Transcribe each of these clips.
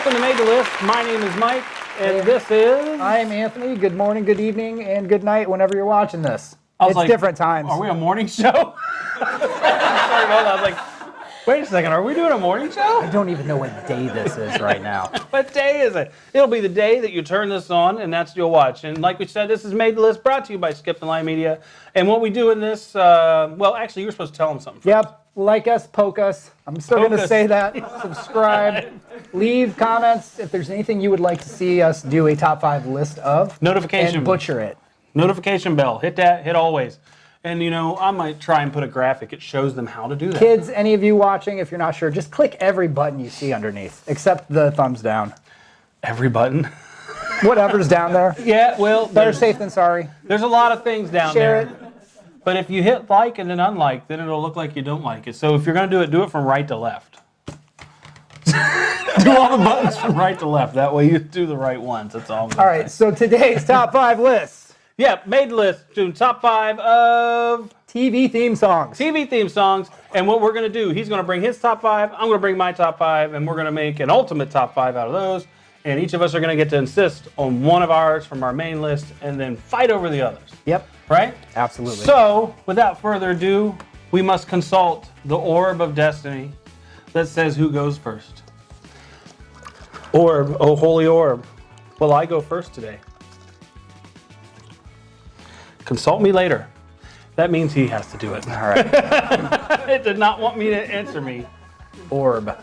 Welcome to Made to List. My name is Mike, and this is... I'm Anthony. Good morning, good evening, and good night whenever you're watching this. It's like, different times. Are we a morning show? I was like, wait a second, are we doing a morning show? I don't even know what day this is right now. What day is it? It'll be the day that you turn this on, and that's what you'll watch. And like we said, this is Made to List, brought to you by Skip and Lie Media. And what we do in this, well, actually, you were supposed to tell them something. Yep. Like us, poke us. I'm still going to say that. Subscribe. Leave comments if there's anything you would like to see us do a top 5 list of. Notification. And butcher it. Notification bell. Hit that. Hit always. And, you know, I might try and put a graphic. It shows them how to do that. Kids, any of you watching, if you're not sure, just click every button you see underneath, except the thumbs down. Every button? Whatever's down there. Yeah, well... Better safe than sorry. There's a lot of things down there. Share it. But if you hit like and then unlike, then it'll look like you don't like it. So if you're going to do it from right to left. Do all the buttons from right to left. That way you do the right ones. That's all. All right, so today's top 5 lists. Yeah, Made to List, doing top 5 of... TV theme songs. TV theme songs. And what we're going to do, he's going to bring his top 5, I'm going to bring my top 5, and we're going to make an ultimate top 5 out of those. And each of us are going to get to insist on one of ours from our main list and then fight over the others. Yep. Right? Absolutely. So, without further ado, we must consult the orb of destiny that says who goes first. Orb, oh holy orb, will I go first today? Consult me later. That means he has to do it. All right. It did not want me to answer me. Orb.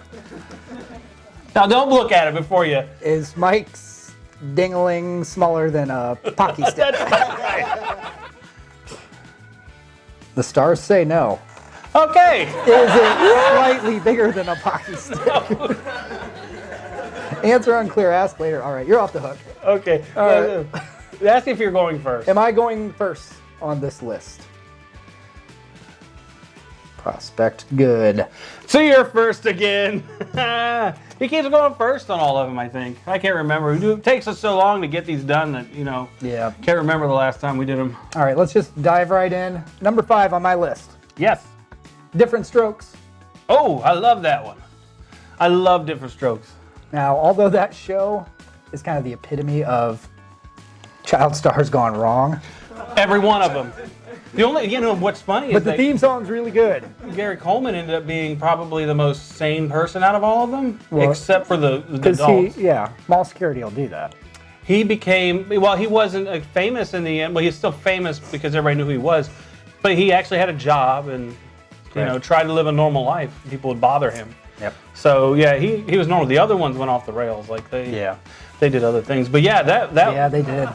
Now, don't look at it before you... Is Mike's dingling smaller than a pocky stick? That's not right. The stars say no. Okay. Is it slightly bigger than a pocky stick? Answer unclear. Ask later. All right, you're off the hook. Okay. All right. Ask if you're going first. Am I going first on this list? Prospect good. So you're first again. He keeps going first on all of them, I think. I can't remember. It takes us so long to get these done that, you know, Yeah. can't remember the last time we did them. All right, let's just dive right in. Number 5 on my list. Yes. Different Strokes. Oh, I love that one. I love Different Strokes. Now, although that show is kind of the epitome of child stars gone wrong. Every one of them. The only, you know, what's funny is But the theme song's really good. Gary Coleman ended up being probably the most sane person out of all of them, Well, except for the Because adults. Mall Security will do that. He became, well, he wasn't famous in the end. Well, he's still famous because everybody knew who he was. But he actually had a job and, you know, tried to live a normal life. People would bother him. Yep. So, yeah, he was normal. The other ones went off the rails. Like, they did other things. But, yeah, that Yeah, they did.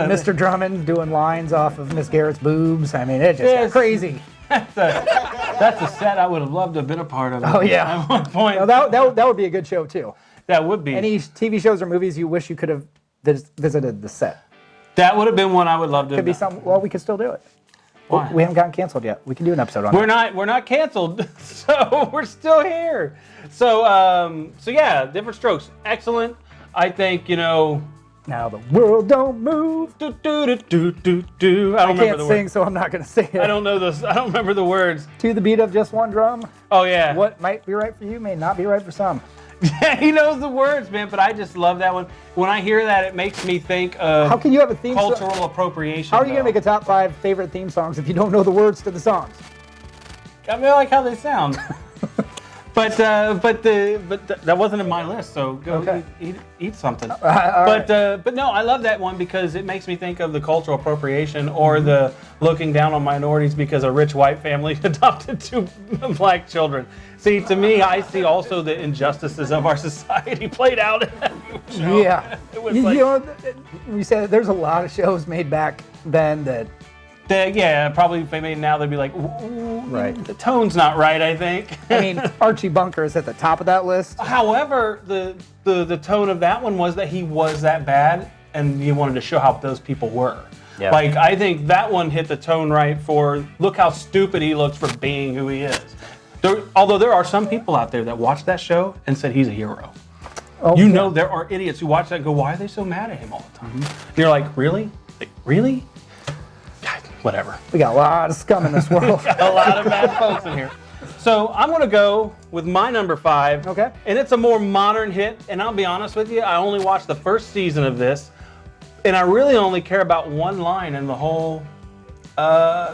Mr. Drummond doing lines off of Miss Garrett's boobs. I mean, it just got crazy. that's a set I would have loved to have been a part of. Oh, yeah. At one point. Now, that would be a good show, too. That would be. Any TV shows or movies you wish you could have visited the set? That would have been one I would love to Could be have done. something. Well, we could still do it. Why? We haven't gotten canceled yet. We can do an episode on it. We're not canceled, so we're still here. So yeah, Different Strokes, excellent. I think, you know. Now the world don't move. Do, do, do, do, do, do. I don't remember can't the sing, words. so I'm not going to sing it. I don't know this. I don't remember the words. To the beat of just one drum. Oh yeah. What might be right for you may not be right for some. Yeah, he knows the words, man. But I just love that one. When I hear that, it makes me think of How can you have a theme cultural appropriation. How are you going to make a top 5 favorite theme songs if you don't know the words to the songs? I mean, I like how they sound. But that wasn't in my list, so go eat something. But no, I love that one because it makes me think of the cultural appropriation or the looking down on minorities because a rich white family adopted 2 black children. See, to me, I see also the injustices of our society played out in that show. Yeah. It was You know, we said there's a lot of shows made back then that... Yeah, probably if they made it now, they'd be like, ooh, Right. the tone's not right, I think. I mean, Archie Bunker is at the top of that list. However, the tone of that one was that he was that bad, and you wanted to show how those people were. Yeah. Like, I think that one hit the tone right for, look how stupid he looks for being who he is. Although there are some people out there that watch that show and said he's a hero. Oh, You know there are idiots who watch that and go, why are they so mad at him all the time? And you're like, really? Like, really? God, whatever. We got a lot of scum in this world. A lot of bad folks in here. So I'm going to go with my number 5. Okay. And it's a more modern hit. And I'll be honest with you, I only watched the first season of this. And I really only care about one line in the whole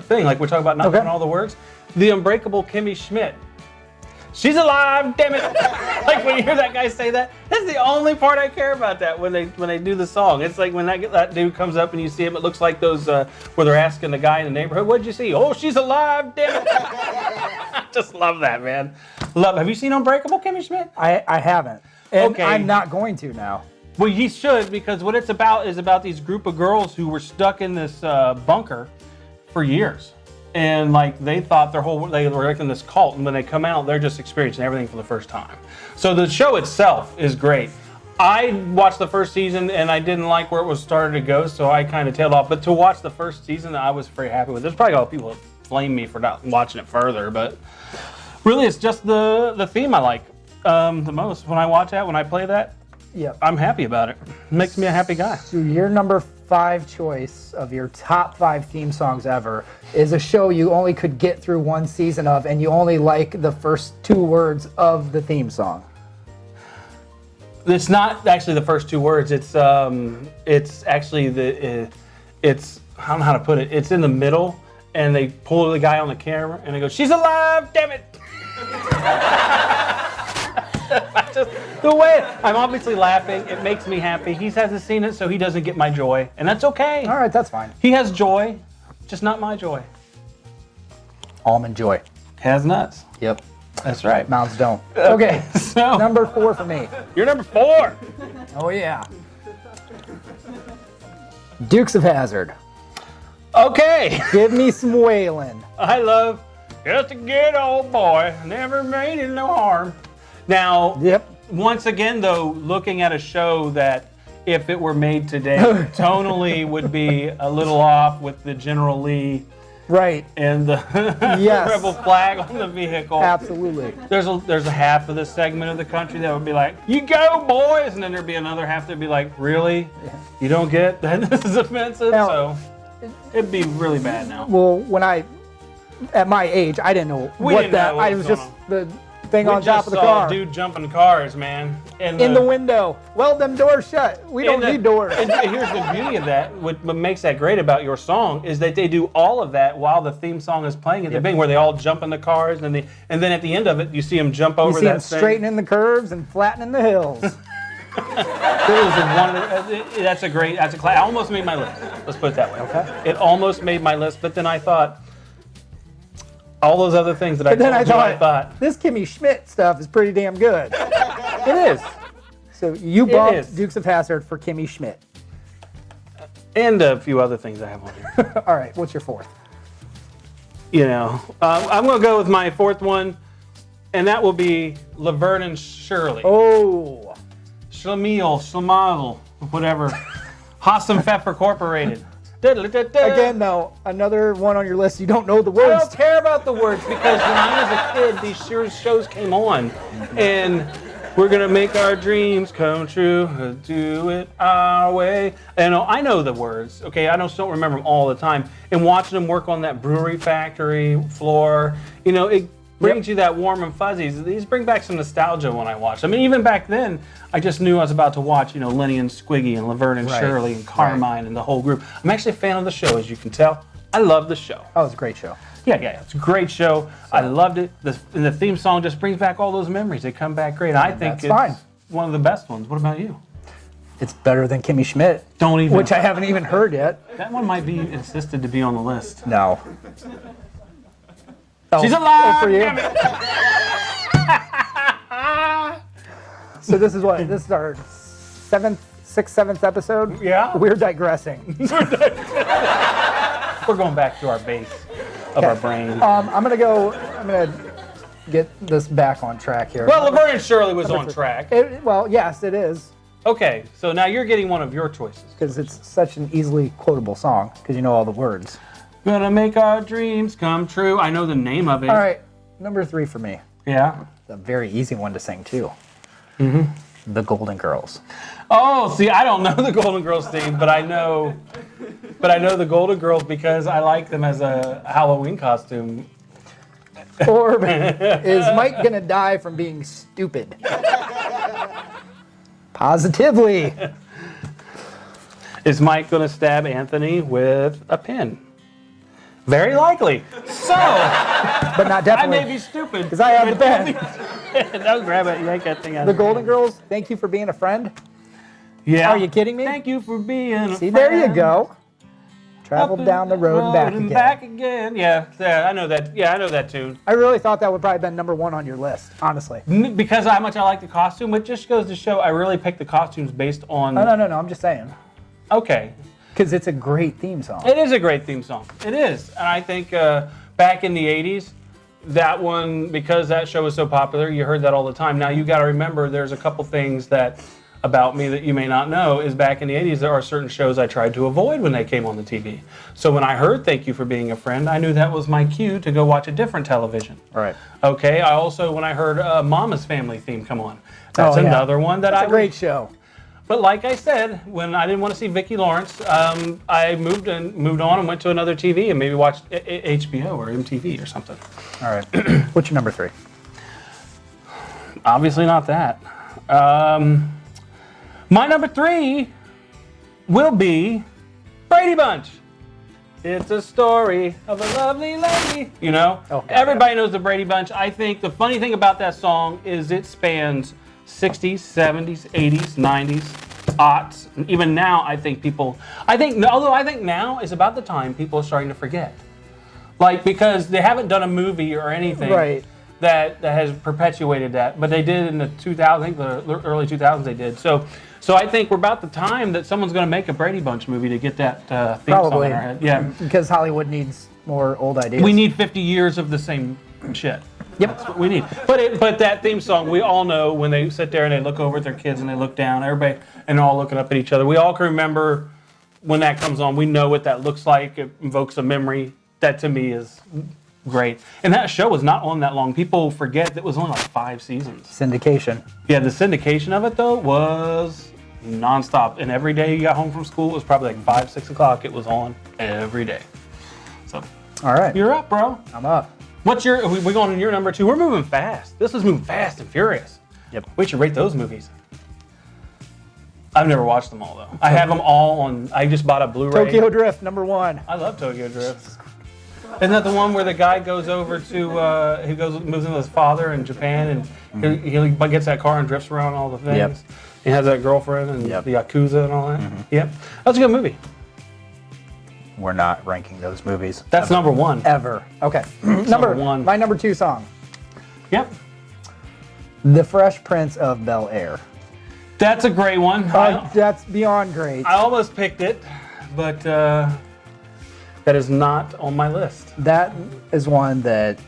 thing. Like we're talking about not knowing all the words. The Unbreakable Kimmy Schmidt. She's alive, damn it! Like when you hear that guy say that, that's the only part I care about. That when they do the song, it's like when that dude comes up and you see him. It looks like those where they're asking the guy in the neighborhood, "What'd you see?" "Oh, she's alive, damn it!" I just love that, man. Love. Have you seen Unbreakable Kimmy Schmidt? I haven't, and Okay. I'm not going to now. Well, you should, because what it's about is about these group of girls who were stuck in this bunker for years. And like they thought they were like in this cult, and when they come out, they're just experiencing everything for the first time. So the show itself is great. I watched the first season and I didn't like where it was starting to go, so I kind of tailed off. But to watch the first season, I was very happy with. There's probably a lot of people that flame me for not watching it further, but really, it's just the theme I like the most. When I watch that, when I play that, Yeah. I'm happy about it. It makes me a happy guy. So your number 5 choice of your top 5 theme songs ever is a show you only could get through one season of, and you only like the first 2 words of the theme song. It's not actually the first 2 words. It's actually it's I don't know how to put it. It's in the middle, and they pull the guy on the camera, and they go, "She's alive, damn it!" The way I'm obviously laughing, it makes me happy. He hasn't seen it, so he doesn't get my joy, and that's okay. All right, that's fine. He has joy, just not my joy. Almond Joy. Has nuts. Yep. That's right. Mounds don't. Okay, So number 4 for me. you're number 4. Oh yeah. Dukes of Hazzard. Okay. Give me some Waylon. I love just a good old boy, never made it no harm. Now, Yep. once again, though, looking at a show that, if it were made today, tonally would be a little off with the General Lee Right. and the Yes. rebel flag on the vehicle. Absolutely. There's a half of this segment of the country that would be like, "You go, boys," and then there'd be another half that'd be like, "Really? You don't get that this is offensive?" Now- So it'd be really bad now. Well, when at my age, I didn't know We what didn't that. know what it was was going just the thing We on top just of the saw car. a dude jumping cars, man. In the window. Weld them doors shut. We don't need doors. And here's the beauty of that. What makes that great about your song is that they do all of that while the theme song is playing at the beginning, where they all jump in the cars, and then at the end of it, you see them jump over You see that them thing. straightening the curves and flattening the hills. That's a class. I almost made my list. Let's put it that way. Okay. It almost made my list, but then I thought all those other things that But then I I thought this Kimmy Schmidt stuff is pretty damn good. it is. So you is. bumped Dukes of Hazzard for Kimmy Schmidt. And a few other things I have on here. All right, what's your 4th? You know, I'm going to go with my 4th one, and that will be Laverne and Shirley. Oh. Schlemiel, whatever. Hassam Pfeffer Corporated. Again, though, another one on your list. You don't know the I words. don't care about the words, because when I was a kid, these shows came on, and we're gonna make our dreams come true, do it our way. And I know the words, okay? I just don't remember them all the time. And watching them work on that brewery factory floor, it brings you that warm and fuzzies. These bring back some nostalgia when I watch. I mean, even back then, I just knew I was about to watch, Lenny and Squiggy and Laverne and Right. Shirley and Carmine and the whole group. I'm actually a fan of the show, as you can tell. I love the show. Oh, it's a great show. Yeah, it's a great show. I loved it. And the theme song just brings back all those memories. They come back great. I think that's it's fine. one of the best ones. What about you? It's better than Kimmy Schmidt, Don't even. which I haven't even heard yet. That one might be insisted to be on the list. No. Oh, She's alive! for you. Damn it. So this is what? This is our 7th episode? Yeah. We're digressing. We're going back to our base of our brain. I'm gonna get this back on track here. Well, Laverne and Shirley was on track. Well, yes, it is, Okay, so now you're getting one of your choices. because it's such an easily quotable song, because you know all the words. Gonna make our dreams come true. I know the name of it. All right, number 3 for me. Yeah. It's a very easy one to sing, too. Mm-hmm. The Golden Girls. Oh, see, I don't know the Golden Girls theme, but I know the Golden Girls because I like them as a Halloween costume. Or is Mike going to die from being stupid? Positively. Is Mike going to stab Anthony with a pin? Very likely. So, But not I definitely. may be stupid. Because I have the pen. Don't grab it. Yank that thing out. The Golden Girls, thank you for being a friend. Yeah. Are you kidding me? Thank you for being a See, friend. there you go. Traveled down the road and back again. Yeah, I know that. Yeah, I know that tune. I really thought that would probably been number one on your list, honestly. Because of how much I like the costume, it just goes to show I really pick the costumes based on. No, I'm just saying. Okay. Because it's a great theme song. It is a great theme song. It is. And I think back in the 80s, that one, because that show was so popular, you heard that all the time. Now, you got to remember there's a couple things that about me that you may not know is back in the 80s, there are certain shows I tried to avoid when they came on the TV. So when I heard Thank You for Being a Friend, I knew that was my cue to go watch a different television. Right. Okay. I also, when I heard Mama's Family theme come on, that's another one that It's a great show. But like I said, when I didn't want to see Vicki Lawrence, I moved on and went to another TV and maybe watched HBO or MTV or something. All right. What's your number 3? Obviously not that. My number 3 will be Brady Bunch. It's a story of a lovely lady. You know? Okay, Everybody knows the Brady Bunch. I think the funny thing about that song is it spans 60s, 70s, 80s, 90s, aughts. And even now, although I think now is about the time people are starting to forget. Like, because they haven't done a movie or anything that has perpetuated that. But they did in the 2000s, I think the early 2000s they did. So I think we're about the time that someone's going to make a Brady Bunch movie to get that theme song in our head. Yeah. Because Hollywood needs more old ideas. We need 50 years of the same shit. Yep. That's what we need. But that theme song, we all know when they sit there and they look over at their kids and they look down, everybody, and they're all looking up at each other. We all can remember when that comes on. We know what that looks like. It invokes a memory. That to me is great. And that show was not on that long. People forget that it was only like 5 seasons. Syndication. Yeah, the syndication of it though was nonstop. And every day you got home from school, it was probably like 5, 6 o'clock. It was on every day. So, all right. You're up, bro. I'm up. We're going to your number 2. We're moving fast. This is moving fast and furious. Yep. We should rate those movies. I've never watched them all though. I have them all on. I just bought a Blu-ray. Tokyo Drift, number 1. I love Tokyo Drift. Isn't that the one where the guy goes over to moves in with his father in Japan and he gets that car and drifts around all the things. Yep. He has that girlfriend and the Yakuza and all that. Yep. That's a good movie. We're not ranking those movies. That's number 1. Ever. Okay. Number 1. My number 2 song. Yep. The Fresh Prince of Bel-Air. That's a great one. That's beyond great. I almost picked it, but that is not on my list. That is one that,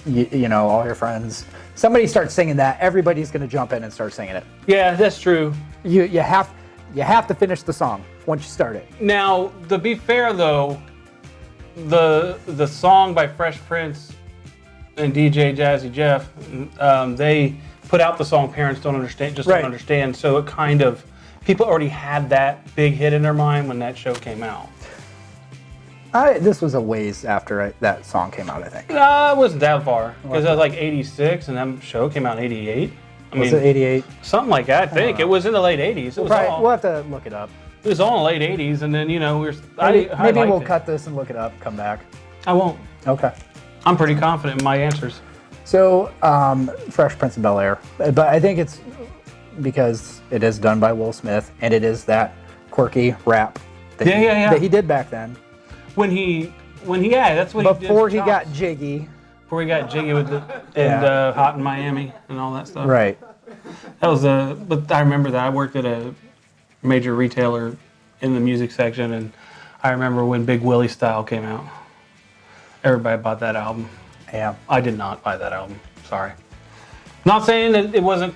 you know, all your friends, somebody starts singing that, everybody's going to jump in and start singing it. Yeah, that's true. You have to finish the song once you start it. Now, to be fair though, the song by Fresh Prince and DJ Jazzy Jeff, they put out the song Parents Don't Understand, Don't Understand, so it kind of, people already had that big hit in their mind when that show came out. This was a ways after that song came out, I think. No, it wasn't that far, because it was like 86, and that show came out in 88. Was it 88? Something like that, I think. It was in the late 80s. We'll have to look it up. It was all in the late 80s, and then, you know, maybe we'll cut this and look it up, come back. I won't. Okay. I'm pretty confident in my answers. So, Fresh Prince of Bel-Air. But I think it's because it is done by Will Smith, and it is that quirky rap that he did back then. That's what he did. Before he got jiggy. Before he got jiggy with Hot in Miami and all that stuff. Right. That was but I remember that I worked at a major retailer in the music section, and I remember when Big Willie Style came out. Everybody bought that album. Yeah. I did not buy that album. Sorry. Not saying that it wasn't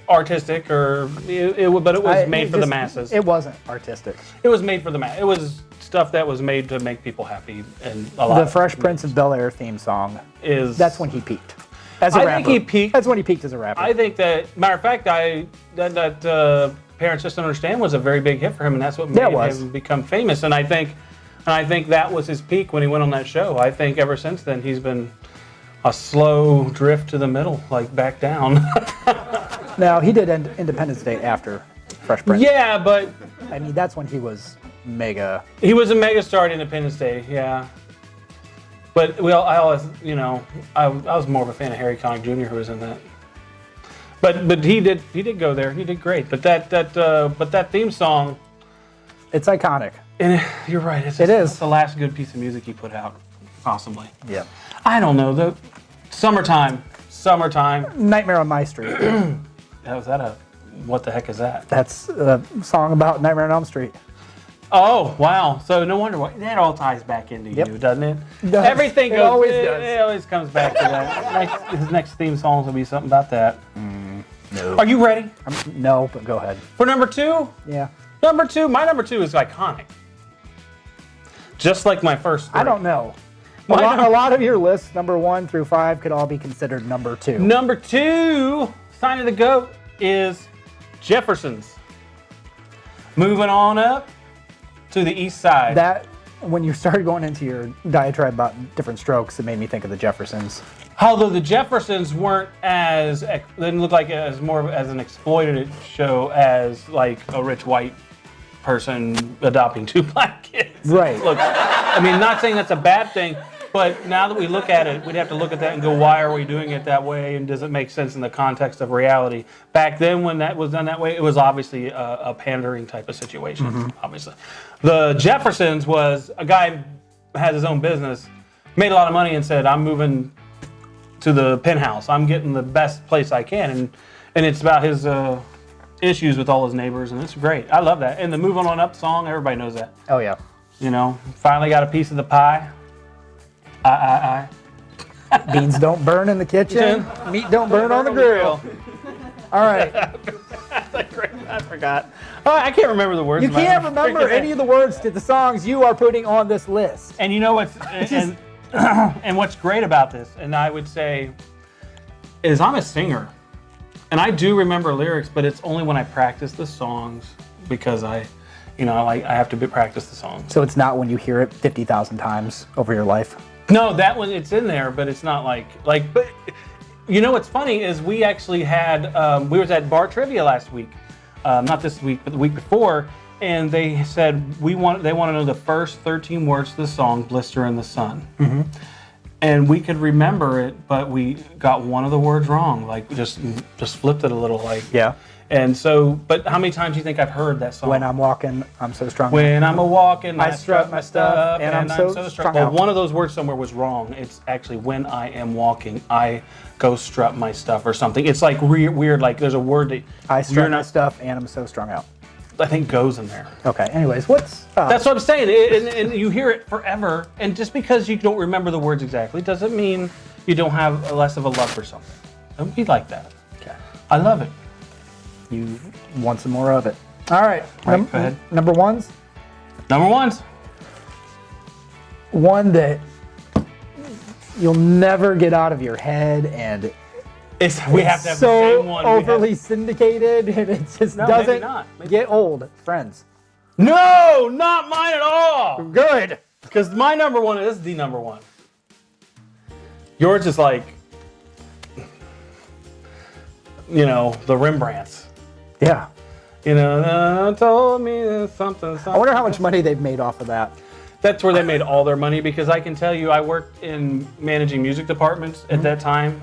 artistic but it was made for the masses. It wasn't artistic. It was made for the masses. It was stuff that was made to make people happy, and a lot. The Fresh Prince of Bel-Air theme song that's when he peaked as a rapper. I think he peaked. That's when he peaked as a rapper. I think that, matter of fact, that Parents Just Don't Understand was a very big hit for him, and that's what made him become famous. And I think that was his peak when he went on that show. I think ever since then he's been a slow drift to the middle, like back down. Now, he did Independence Day after Fresh Prince. Yeah, but I mean, that's when he was mega. he was a megastar at Independence Day, yeah. But I always, I was more of a fan of Harry Connick Jr. who was in that. But he did go there. He did great. But that theme song, It's iconic. and you're right. It's the last good piece of music he put out, possibly. Yeah. I don't know though. Summertime. Nightmare on My Street. What the heck is that? That's a song about Nightmare on Elm Street. Oh, wow. So no wonder why that all ties back into you, doesn't it? Does. Everything It goes. always does. It always comes back to that. His next theme song will be something about that. No. Are you ready No, but go ahead. for number 2? Yeah. My number 2 is iconic. Just like my first 3. I don't know. My A number- lot of your lists, number 1 through 5, could all be considered number 2. Number 2, Sign of the Goat, is Jefferson's. Moving on up to the east side. That, when you started going into your diatribe about different strokes, it made me think of the Jeffersons. Although the Jeffersons weren't they didn't look like as an exploited show as like a rich white person adopting 2 black kids. Right. Look, I mean, not saying that's a bad thing, but now that we look at it, we'd have to look at that and go, why are we doing it that way? And does it make sense in the context of reality? Back then, when that was done that way, it was obviously a pandering type of situation, obviously. The Jeffersons was a guy has his own business, made a lot of money and said, I'm moving to the penthouse. I'm getting the best place I can. And it's about his issues with all his neighbors, and it's great. I love that. And the Moving On Up song, everybody knows that. Oh, yeah. Finally got a piece of the pie. Beans don't burn in the kitchen. Meat don't burn on the grill. All right. I forgot. Oh, I can't remember the words. You can't remember any of the words to the songs you are putting on this list. And you know what's and what's great about this, and I would say, is I'm a singer, and I do remember lyrics, but it's only when I practice the songs because I have to practice the songs. So it's not when you hear it 50,000 times over your life? No, that one, it's in there, but it's not but you know what's funny is we actually had, we was at Bar Trivia last week, not this week, but the week before, and they said they want to know the first 13 words to the song, Blister in the Sun. Mm-hmm. And we could remember it, but we got one of the words wrong, just flipped it a little, Yeah. And so, but how many times do you think I've heard that song? When I'm walking, I'm so strong. When I'm a walking, I strut my stuff, and I'm so strung Well, out. one of those words somewhere was wrong. It's actually when I am walking, I go strut my stuff or something. It's like weird, like there's a word that I strut my stuff, and I'm so strung out. I think goes in there. Okay, anyways, what's... That's what I'm saying, and you hear it forever, and just because you don't remember the words exactly doesn't mean you don't have less of a love for something. Don't be like that. Okay. I love it. You want some more of it. All right. Go ahead. Number 1s? Number 1s. One that you'll never get out of your head, and We have to have so the same one. overly syndicated, and it just No, maybe doesn't not. Maybe. get old. Friends. No, not mine at all. Good. Because my number 1 is the number 1. Yours is like, the Rembrandts. Yeah. Told me there's something. I wonder how much money they've made off of that. That's where they made all their money, because I can tell you, I worked in managing music departments at that time,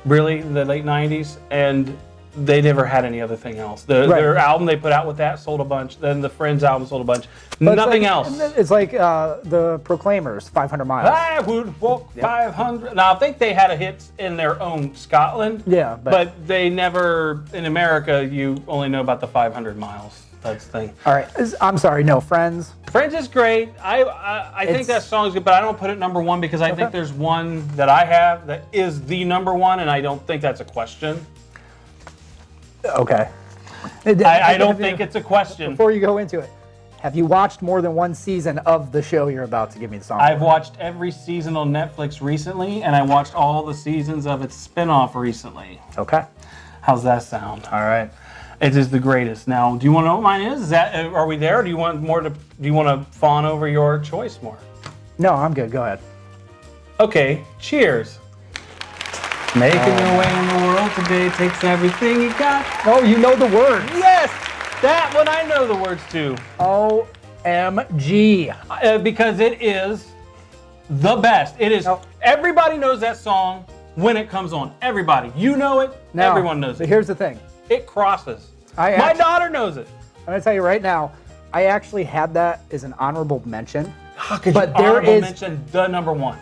really, the late 90s, and they never had any other thing else. Their album they put out with that sold a bunch. Then the Friends album sold a bunch. But Nothing it's else. It's like the Proclaimers, 500 Miles. I would walk 500. Now, I think they had a hit in their own Scotland. Yeah, but they never, in America, you only know about the 500 miles. That's the thing. All right. I'm sorry. No, Friends. Friends is great. I think that song's good, but I don't put it number 1 because I think there's one that I have that is the number 1, and I don't think that's a question. Okay. I don't think it's a question. Before you go into it, have you watched more than one season of the show you're about to give me the song? I've watched every season on Netflix recently, and I watched all the seasons of its spinoff recently. Okay. How's that sound? All right. It is the greatest. Now, do you want to know what mine is? Are we there? Or do you want to fawn over your choice more? No, I'm good. Go ahead. Okay. Cheers. Making your way in the world today takes everything you got. Oh, you know the words. Yes, that one I know the words to. OMG. Because it is the best. It is. No. Everybody knows that song when it comes on. Everybody. You know it. Now, Everyone knows but it. Here's the thing. It crosses. My My daughter knows it. I'm going to tell you right now, I actually had that as an honorable mention. How could But you there honorable is- mention the number one?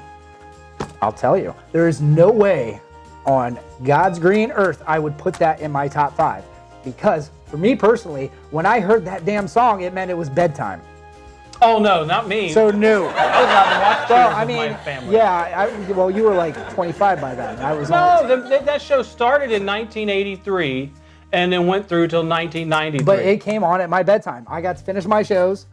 I'll tell you, there is no way on God's green earth I would put that in my top 5. Because for me personally, when I heard that damn song, it meant it was bedtime. Oh no, not me. So new. I was allowed to watch Well, Cheers I with my mean, family. yeah, well, you were like 25 by then. I was only- No, that show started in 1983 and then went through till 1993. But it came on at my bedtime. I got to finish my shows.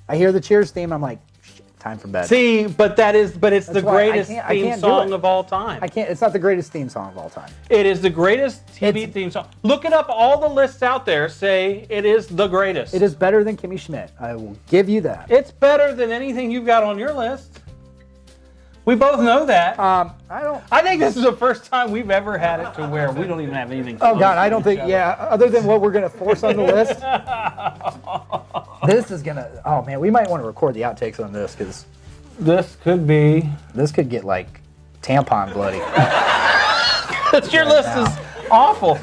I hear the Cheers theme. I'm like, shit, time for bed. See, but it's the That's why I greatest can't theme do song it. of all time. I can't. It's not the greatest theme song of all time. It is the greatest TV It's- theme song. Look it up. All the lists out there say it is the greatest. It is better than Kimmy Schmidt. I will give you that. It's better than anything you've got on your list. We both know that. I don't. I think this is the first time we've ever had it to where we don't even have anything. Oh close God, to I don't each think. other. Yeah, other than what we're gonna force on the list, this is gonna. Oh man, we might want to record the outtakes on this because This could be. this could get like tampon bloody. Your list is awful.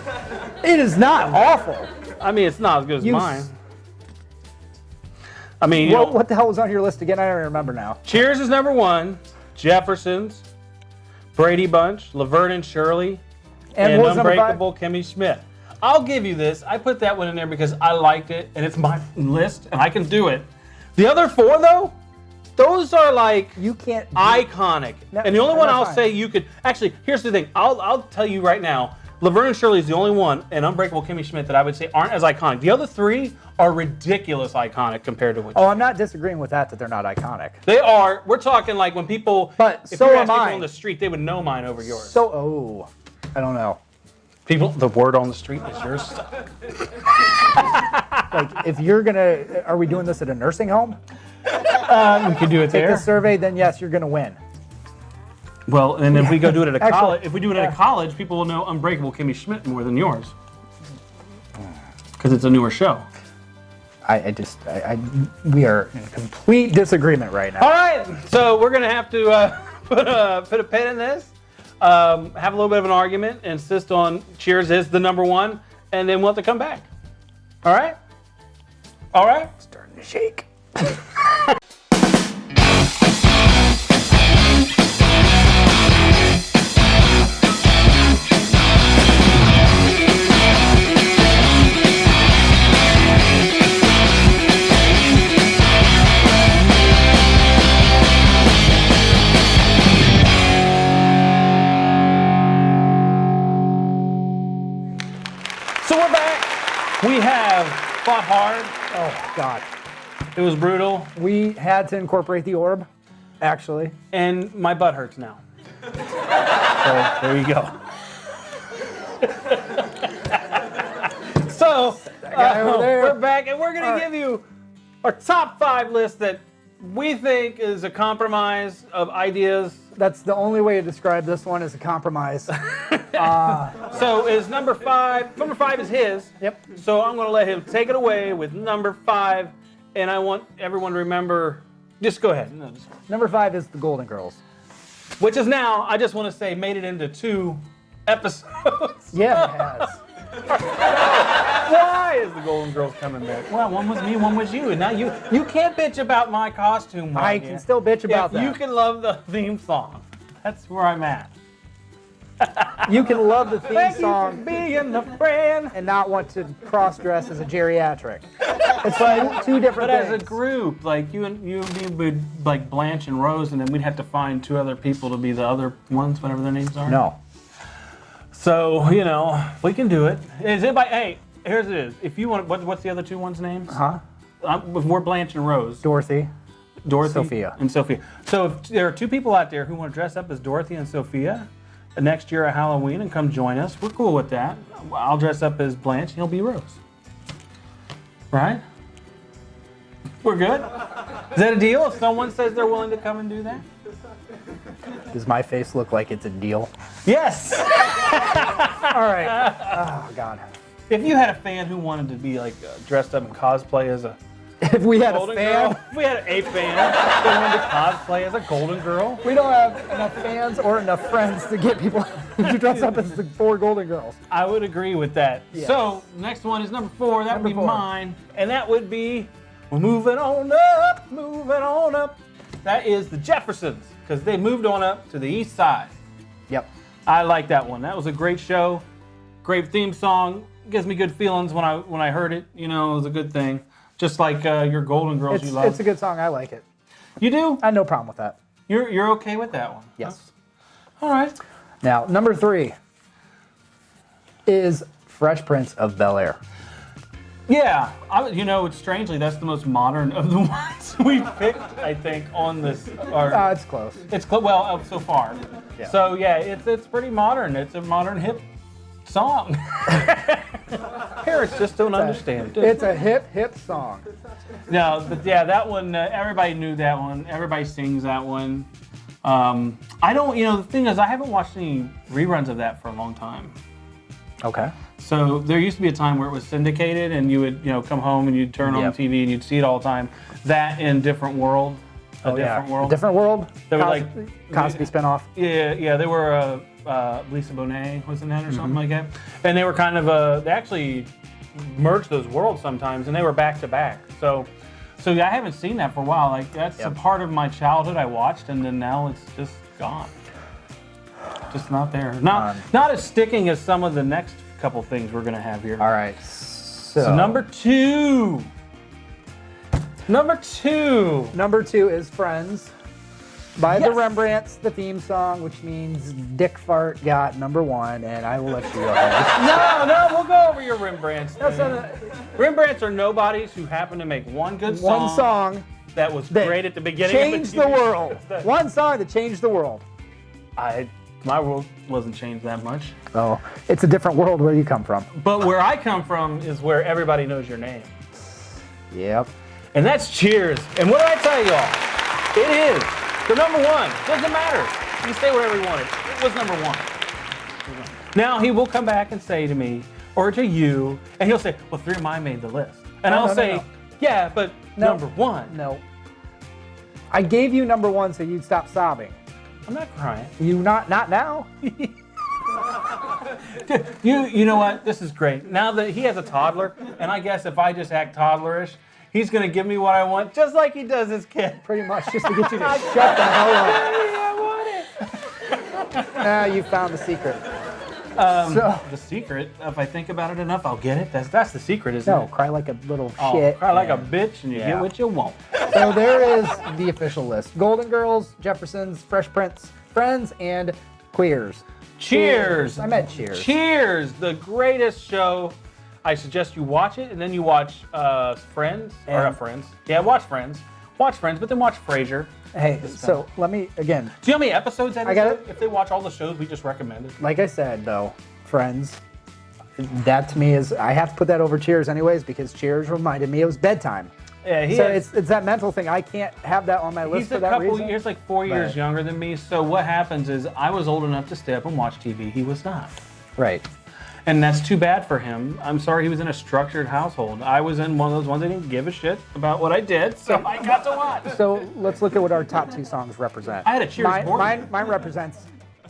It is not awful. I mean, it's not as good as You mine. I mean, you know, What the hell was on your list again? I don't remember now. Cheers is number one. Jeffersons, Brady Bunch, Laverne and Shirley, and what was number 5? Unbreakable Kimmy Schmidt. I'll give you this. I put that one in there because I liked it, and it's my list, and I can do it. The other 4, though, those are like You can't. iconic. No, And the only no, one that's I'll fine. say you could actually. Here's the thing. I'll tell you right now. Laverne and Shirley is the only one, and Unbreakable Kimmy Schmidt that I would say aren't as iconic. The other 3 are ridiculous iconic compared to which. Oh, I'm not disagreeing with that they're not iconic. They are. We're talking like when people. But if so you am ask people I. on the street, they would know mine over yours. So, I don't know. People, the word on the street is yours. Like, if you're gonna, are we doing this at a nursing home? We could do it Take there. the survey, then yes, you're gonna win. Well, and if we go do it at a Actually, college, if we do it at yeah. a college, people will know Unbreakable Kimmy Schmidt more than yours, because it's a newer show. We are in complete disagreement right now. All right, so we're gonna have to put a pin in this, have a little bit of an argument, insist on Cheers is the number one, and then we'll have to come back. All right. All right. Starting to shake. So we're back. We have fought hard. Oh God. It was brutal, We had to incorporate the orb, actually. and my butt hurts now. So there you go. So guy over there. we're back, and we're going All to right. give you our top 5 list that we think is a compromise of ideas. That's the only way to describe this one as a compromise. So is number 5. Number 5 is his. Yep. So I'm going to let him take it away with number 5, and I want everyone to remember. Just go ahead. No, just- Number 5 is the Golden Girls. Which is now, I just want to say, made it into 2 episodes. Yeah, it has. Why is the Golden Girls coming back? Well, one was me, one was you, and now you can't bitch about my costume. I Wanya. can still bitch about If that. you can love the theme song. That's where I'm at. You can love the theme Thank you for song being a friend. and not want to cross-dress as a geriatric. It's like two different But things. as a group, like you and me would like Blanche and Rose, and then we'd have to find 2 other people to be the other ones, whatever their names are. No. So we can do it. Is anybody? Hey, here's it is. If you want, what's the other 2 ones' names? Huh? We're Blanche and Rose. Dorothy. Dorothy Sophia. and Sophia. So if there are 2 people out there who want to dress up as Dorothy and Sophia next year at Halloween and come join us, we're cool with that. I'll dress up as Blanche and he'll be Rose. Right? We're good? Is that a deal if someone says they're willing to come and do that? Does my face look like it's a deal? Yes. All right. Oh God. If you had a fan who wanted to be like dressed up in cosplay as a If we had a golden fan, girl, if we had a fan that wanted to cosplay as a golden girl, we don't have enough fans or enough friends to get people to dress up as the 4 Golden Girls. I would agree with that. Yes. So next one is number 4. That would be Number 4. mine, and that would be we're moving on up, moving on up. That is the Jeffersons because they moved on up to the east side. Yep. I like that one. That was a great show, great theme song. Gives me good feelings when I heard it. You know, it was a good thing. Just like your Golden Girls you love. It's a good song. I like it. You do? I have no problem with that. You're okay with that one? Yes. All right. Now, number 3 is Fresh Prince of Bel-Air. Yeah, it's strangely that's the most modern of the ones we've picked. I think on this. It's close. It's well so far. Yeah. So yeah, it's pretty modern. It's a modern hip song. Parents just don't understand. Do It's a hip song. No, but yeah, that one. Everybody knew that one. Everybody sings that one. I don't. The thing is, I haven't watched any reruns of that for a long time. Okay. So there used to be a time where it was syndicated, and you would, come home and you'd turn on TV and you'd see it all the time. That in Different World, Different World. Different World. They were Cosby spinoff. Yeah. They were Lisa Bonet was in that or something like that, and they were kind of they actually merged those worlds sometimes, and they were back to back. So I haven't seen that for a while. Like that's a part of my childhood I watched, and then now it's just gone. Just not there. Not as sticking as some of the next couple things we're gonna have here. All right. So number 2. Number 2. Number 2 is Friends by the Yes. Rembrandts, the theme song, which means Dick Fart got number 1, and I will let you go ahead. No, we'll go over your Rembrandts. That's Rembrandts are nobodies who happen to make one good song. one song that was that great at the beginning. changed the world. One song that changed the world. My world wasn't changed that much. Oh, it's a different world where you come from. But where I come from is where everybody knows your name. Yep. And that's Cheers. And what did I tell y'all? It is the number 1. Doesn't matter. You say whatever you wanted. It was number 1. Now he will come back and say to me, or to you, and he'll say, well, 3 of mine made the list. And I'll say, yeah, but number 1. No. I gave you number 1 so you'd stop sobbing. I'm not crying. You not now? You know what? This is great. Now that he has a toddler, and I guess if I just act toddlerish, he's going to give me what I want, just like he does his kid. Pretty much, just to get you to shut the hell up. I want it. Now you found the secret. The secret, if I think about it enough, I'll get it. That's the secret, isn't it? No, cry like a little Oh, shit. cry like a bitch, and you get what you want. So there is the official list. Golden Girls, Jeffersons, Fresh Prince, Friends, and Queers. Cheers. I meant Cheers. Cheers, the greatest show. I suggest you watch it, and then you watch Friends. Or not Friends. Yeah, watch Friends. Watch Friends, but then watch Frasier. Hey, so let me, again, Do you know how many episodes that I is? got it. If they watch all the shows we just recommended. like I said, though, Friends, that to me is, I have to put that over Cheers anyways, because Cheers reminded me it was bedtime. Yeah, So it's that mental thing. I can't have that on my list He's for a that couple reason. years, like 4 years Right. younger than me. So what happens is I was old enough to stay up and watch TV. He was not. Right. And that's too bad for him. I'm sorry he was in a structured household. I was in one of those ones that didn't give a shit about what I did, so I got to watch. So let's look at what our top 2 songs represent. I had a Cheers board. Mine represents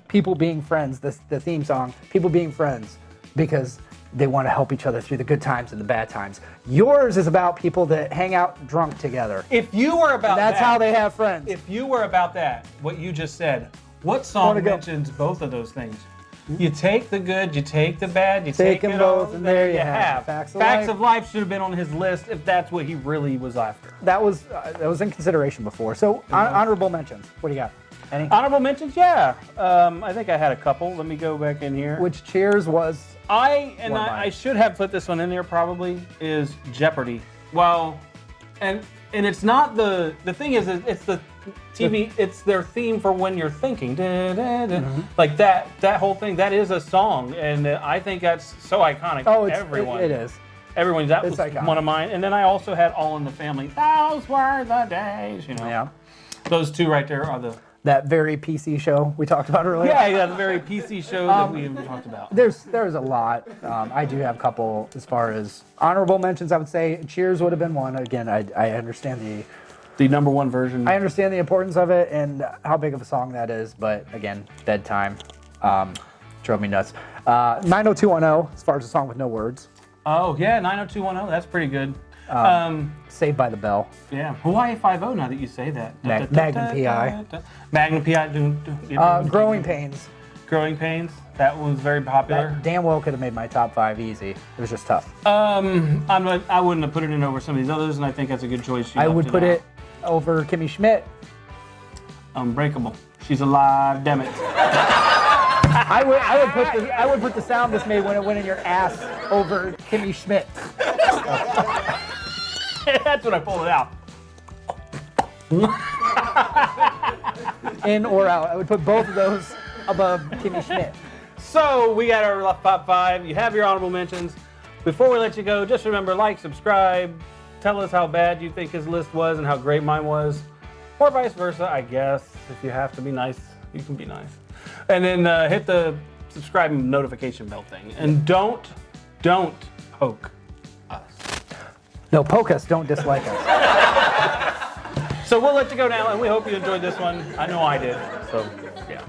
people being friends, the theme song, people being friends because they want to help each other through the good times and the bad times. Yours is about people that hang out drunk together. If you were about That's that, how they have friends. If you were about that, what you just said, what song Wanna go. mentions both of those things? You take the good, you take the bad, you Take take 'em it all, both, and there you have it. Facts Facts of Life should have been on his list if that's what he really was after. That was in consideration before. So honorable mentions. What do you got? Any? Honorable mentions, yeah. I think I had a couple. Let me go back in here. Which Cheers was? I should have put this one in there probably, is Jeopardy. Well, and it's not the thing is it's the TV, it's their theme for when you're thinking. Da, da, da. Like that whole thing, that is a song, and I think that's so iconic. Oh, Everyone. it is. Everyone, that was iconic. one of mine. And then I also had All in the Family. Those were the days, you know. Yeah. Those two right there are That very PC show we talked about earlier. Yeah, the very PC show that we even talked about. There's a lot. I do have a couple as far as honorable mentions. I would say Cheers would have been one. Again, I understand The number one version. I understand the importance of it and how big of a song that is, but again, Bedtime drove me nuts. 90210, as far as a song with no words. Oh, yeah, 90210. That's pretty good. Saved by the Bell. Yeah. Hawaii 5-0, now that you say that. Magnum P.I. Magnum P.I. Growing Pains. Growing Pains. That one was very popular. That damn well could have made my top 5 easy. It was just tough. I wouldn't have put it in over some of these others, and I think that's a good choice. I would put it over Kimmy Schmidt. Unbreakable. She's alive, damn it. I would put the sound this made when it went in your ass over Kimmy Schmidt. That's when I pulled it out. In or out. I would put both of those above Kimmy Schmidt. So we got our top 5. You have your honorable mentions. Before we let you go, just remember, like, subscribe. Tell us how bad you think his list was and how great mine was. Or vice versa, I guess. If you have to be nice, you can be nice. And then hit the subscribe and notification bell thing. And don't poke us. No, poke us, don't dislike us. So we'll let you go now, and we hope you enjoyed this one. I know I did. So, yeah.